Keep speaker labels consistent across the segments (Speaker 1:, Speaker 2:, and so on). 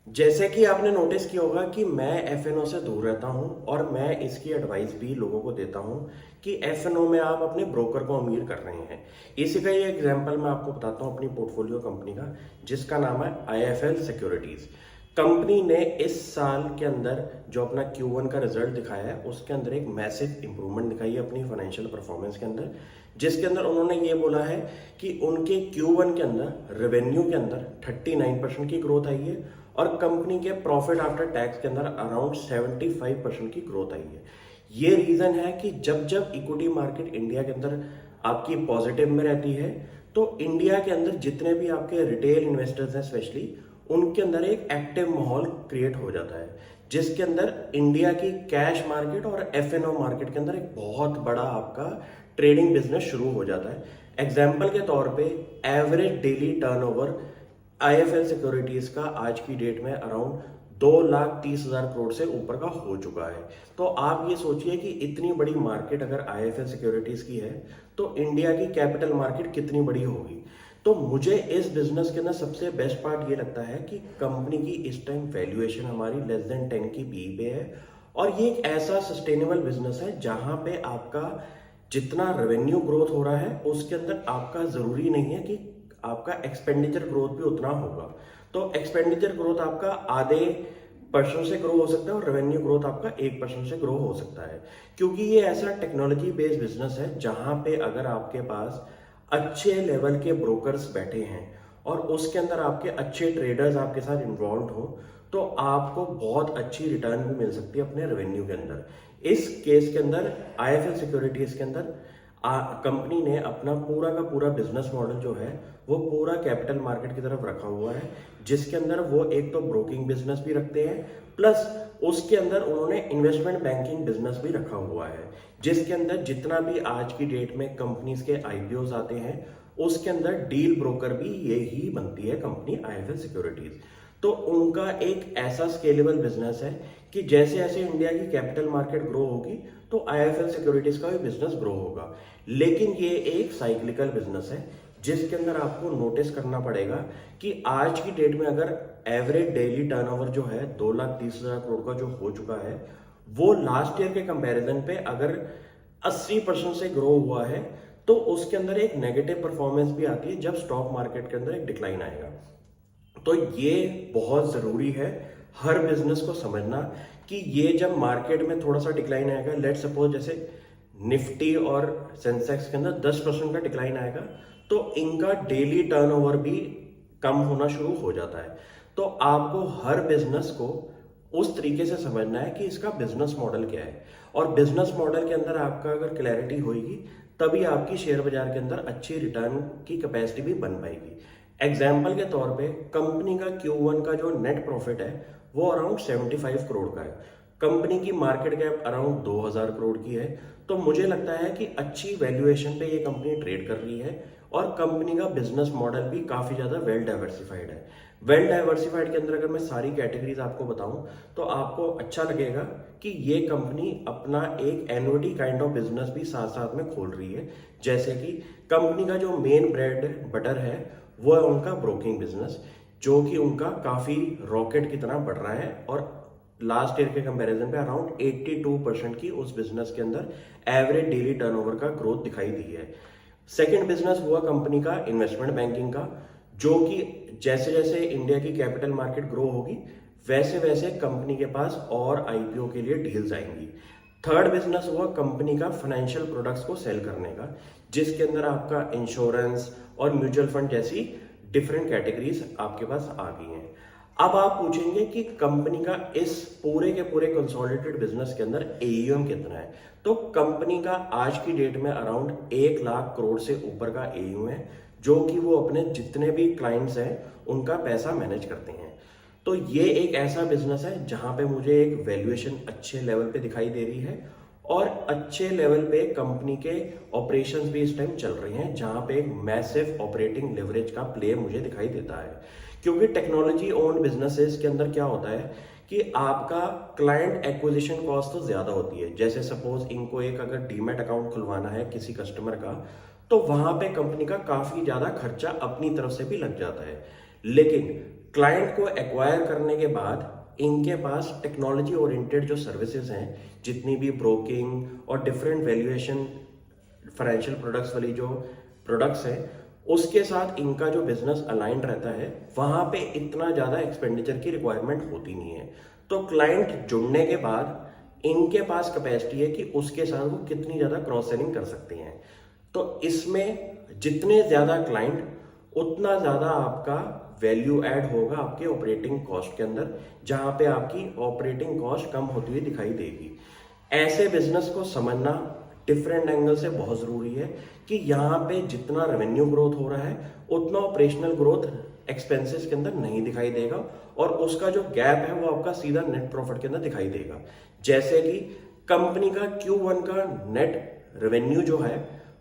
Speaker 1: जैसे कि आपने नोटिस किया होगा कि मैं एफ से दूर रहता हूं और मैं इसकी एडवाइस भी लोगों को देता हूं कि एफ में आप अपने ब्रोकर को अमीर कर रहे हैं। इसी का ही एग्जांपल मैं आपको बताता हूं अपनी पोर्टफोलियो कंपनी का, जिसका नाम है IIFL सिक्योरिटीज। कंपनी ने इस साल के अंदर जो अपना Q1 का रिजल्ट दिखाया है उसके अंदर एक मैसिव इंप्रूवमेंट दिखाई है अपनी फाइनेंशियल परफॉर्मेंस के अंदर, जिसके अंदर उन्होंने ये बोला है कि उनके Q1 के अंदर रेवेन्यू के अंदर 39% की ग्रोथ आई है और कंपनी के प्रॉफिट आफ्टर टैक्स के अंदर अराउंड 75% की ग्रोथ आई है। ये रीजन है कि जब जब इक्विटी मार्केट इंडिया के अंदर आपकी पॉजिटिव में रहती है तो इंडिया के अंदर जितने भी आपके रिटेल इन्वेस्टर्स हैं स्पेशली, उनके अंदर एक एक्टिव माहौल क्रिएट हो जाता है, जिसके अंदर इंडिया की कैश मार्केट और F&O मार्केट के अंदर एक बहुत बड़ा आपका ट्रेडिंग बिजनेस शुरू हो जाता है। एग्जाम्पल के तौर पे average daily turnover IIFL securities का आज की डेट में अराउंड 2,30,000 करोड़ से ऊपर का हो चुका है। तो आप ये सोचिए कि इतनी बड़ी मार्केट अगर IIFL सिक्योरिटीज की है तो इंडिया की कैपिटल मार्केट कितनी बड़ी होगी। तो मुझे इस बिजनेस के अंदर सबसे बेस्ट पार्ट ये लगता है कि कंपनी की इस टाइम वैल्यूएशन हमारी लेस देन 10 की पी पे है और ये एक ऐसा सस्टेनेबल बिजनेस है जहां पे आपका जितना रेवेन्यू ग्रोथ हो रहा है उसके अंदर आपका जरूरी नहीं है कि आपका एक्सपेंडिचर ग्रोथ भी उतना होगा। तो एक्सपेंडिचर ग्रोथ आपका आधे परसेंट से ग्रो हो सकता है और रेवेन्यू ग्रोथ आपका 1% से ग्रो हो सकता है, क्योंकि ये ऐसा टेक्नोलॉजी बेस्ड बिजनेस है जहां पे अगर आपके पास अच्छे लेवल के ब्रोकर्स बैठे हैं और उसके अंदर आपके अच्छे ट्रेडर्स आपके साथ इन्वॉल्व हो तो आपको बहुत अच्छी रिटर्न भी मिल सकती है अपने रेवेन्यू के अंदर। इस केस के अंदर IIFL सिक्योरिटीज के अंदर कंपनी ने अपना पूरा का पूरा बिजनेस मॉडल जो है वो पूरा कैपिटल मार्केट की तरफ रखा हुआ है, जिसके अंदर वो एक तो ब्रोकिंग बिजनेस भी रखते हैं प्लस उसके अंदर उन्होंने इन्वेस्टमेंट बैंकिंग बिजनेस भी रखा हुआ है, जिसके अंदर जितना भी आज की डेट में कंपनीज के IPOs आते हैं उसके अंदर डील ब्रोकर भी यही बनती है कंपनी IIFL सिक्योरिटीज। तो उनका एक ऐसा स्केलेबल बिजनेस है कि जैसे जैसे इंडिया की कैपिटल मार्केट ग्रो होगी तो IIFL सिक्योरिटीज का भी बिजनेस ग्रो होगा। लेकिन ये एक साइक्लिकल बिजनेस है जिसके अंदर आपको नोटिस करना पड़ेगा कि आज की डेट में अगर एवरेज डेली टर्नओवर जो है 2,30,000 करोड़ का जो हो चुका है वो लास्ट ईयर के कंपैरिजन पे अगर 80% से ग्रो हुआ है तो उसके अंदर एक नेगेटिव परफॉर्मेंस भी आती है जब स्टॉक मार्केट के अंदर एक डिक्लाइन आएगा। तो ये बहुत जरूरी है हर बिजनेस को समझना कि ये जब मार्केट में थोड़ा सा डिक्लाइन आएगा, लेट सपोज जैसे निफ्टी और सेंसेक्स के अंदर 10% का डिक्लाइन आएगा तो इनका डेली टर्नओवर भी कम होना शुरू हो जाता है। तो आपको हर बिजनेस को उस तरीके से समझना है कि इसका बिजनेस मॉडल क्या है और बिजनेस मॉडल के अंदर आपका अगर क्लैरिटी होगी तभी आपकी शेयर बाजार के अंदर अच्छी रिटर्न की कैपेसिटी भी बन पाएगी। एग्जाम्पल के तौर पे कंपनी का Q1 का जो नेट प्रॉफिट है वो अराउंड 75 करोड़ का है। कंपनी की मार्केट कैप अराउंड 2,000 करोड़ की है। तो मुझे लगता है कि अच्छी वैल्यूएशन पे ये कंपनी ट्रेड कर रही है और कंपनी का बिजनेस मॉडल भी काफी ज्यादा वेल डाइवर्सिफाइड है। वेल डाइवर्सिफाइड के अंदर अगर मैं सारी कैटेगरीज आपको बताऊं तो आपको अच्छा लगेगा कि ये कंपनी अपना एक एन्युटी काइंड ऑफ बिजनेस भी साथ साथ में खोल रही है। जैसे कि कंपनी का जो मेन ब्रेड बटर है वो है उनका ब्रोकिंग बिजनेस, जो कि उनका काफी रॉकेट की तरह बढ़ रहा है और लास्ट ईयर के कंपैरिजन पे अराउंड 82% की उस बिजनेस के अंदर एवरेज डेली टर्नओवर का ग्रोथ दिखाई दी है। सेकंड बिजनेस हुआ कंपनी का इन्वेस्टमेंट बैंकिंग का, जो कि जैसे जैसे इंडिया की कैपिटल मार्केट ग्रो होगी वैसे वैसे कंपनी के पास और IPO के लिए डील्स आएंगी। थर्ड बिजनेस हुआ कंपनी का फाइनेंशियल प्रोडक्ट्स को सेल करने का, जिसके अंदर आपका इंश्योरेंस और म्यूचुअल फंड जैसी डिफरेंट कैटेगरीज आपके पास आ गई हैं। अब आप पूछेंगे कि कंपनी का इस पूरे के पूरे कंसोलिडेटेड बिजनेस के अंदर AUM कितना है। तो कंपनी का आज की डेट में अराउंड 1,00,000 करोड़ से ऊपर का AUM है, जो कि वो अपने जितने भी क्लाइंट्स हैं उनका पैसा मैनेज करते हैं। तो ये एक ऐसा बिजनेस है जहां पे मुझे एक वैल्यूएशन अच्छे लेवल पे दिखाई दे रही है और अच्छे लेवल पे कंपनी के ऑपरेशंस भी इस टाइम चल रहे हैं, जहां पे एक मैसिव ऑपरेटिंग लेवरेज का प्ले मुझे दिखाई देता है। क्योंकि टेक्नोलॉजी ओन्ड बिजनेसेस के अंदर क्या होता है कि आपका क्लाइंट एक्विजिशन कॉस्ट तो ज्यादा होती है। जैसे सपोज इनको एक अगर डीमैट अकाउंट खुलवाना है किसी कस्टमर का तो वहां पे कंपनी का काफी ज्यादा खर्चा अपनी तरफ से भी लग जाता है। लेकिन क्लाइंट को एक्वायर करने के बाद इनके पास टेक्नोलॉजी ओरिएंटेड जो सर्विसेज हैं, जितनी भी ब्रोकिंग और डिफरेंट वैल्यूएशन फाइनेंशियल प्रोडक्ट्स वाली जो प्रोडक्ट्स हैं, उसके साथ इनका जो बिजनेस अलाइंड रहता है, वहां पे इतना ज़्यादा एक्सपेंडिचर की रिक्वायरमेंट होती नहीं है। तो क्लाइंट जुड़ने के बाद इनके पास कैपेसिटी है कि उसके साथ वो कितनी ज़्यादा क्रॉस सेलिंग कर सकते हैं। तो इसमें जितने ज़्यादा क्लाइंट, उतना ज़्यादा आपका वैल्यू ऐड होगा आपके ऑपरेटिंग कॉस्ट के अंदर, जहां पे आपकी ऑपरेटिंग कॉस्ट कम होती हुई दिखाई देगी। ऐसे बिजनेस को समझना डिफरेंट एंगल से बहुत ज़रूरी है कि यहाँ पे जितना रेवेन्यू ग्रोथ हो रहा है, उतना ऑपरेशनल ग्रोथ एक्सपेंसेस के अंदर नहीं दिखाई देगा, और उसका जो गैप है वो आपका सीधा नेट प्रॉफिट के अंदर दिखाई देगा। जैसे कि कंपनी का Q1 का नेट रेवेन्यू जो है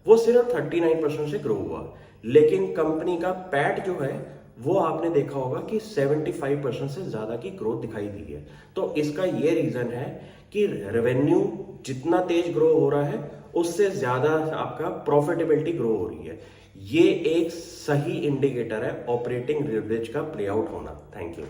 Speaker 1: वो सिर्फ 39% से ग्रो हुआ, लेकिन कंपनी का पैट जो है वो आपने देखा होगा कि 75% से ज्यादा की ग्रोथ दिखाई दी है। तो इसका ये रीजन है कि रेवेन्यू जितना तेज ग्रो हो रहा है, उससे ज्यादा आपका प्रॉफिटेबिलिटी ग्रो हो रही है। ये एक सही इंडिकेटर है ऑपरेटिंग लेवरेज का प्ले आउट होना। Thank you.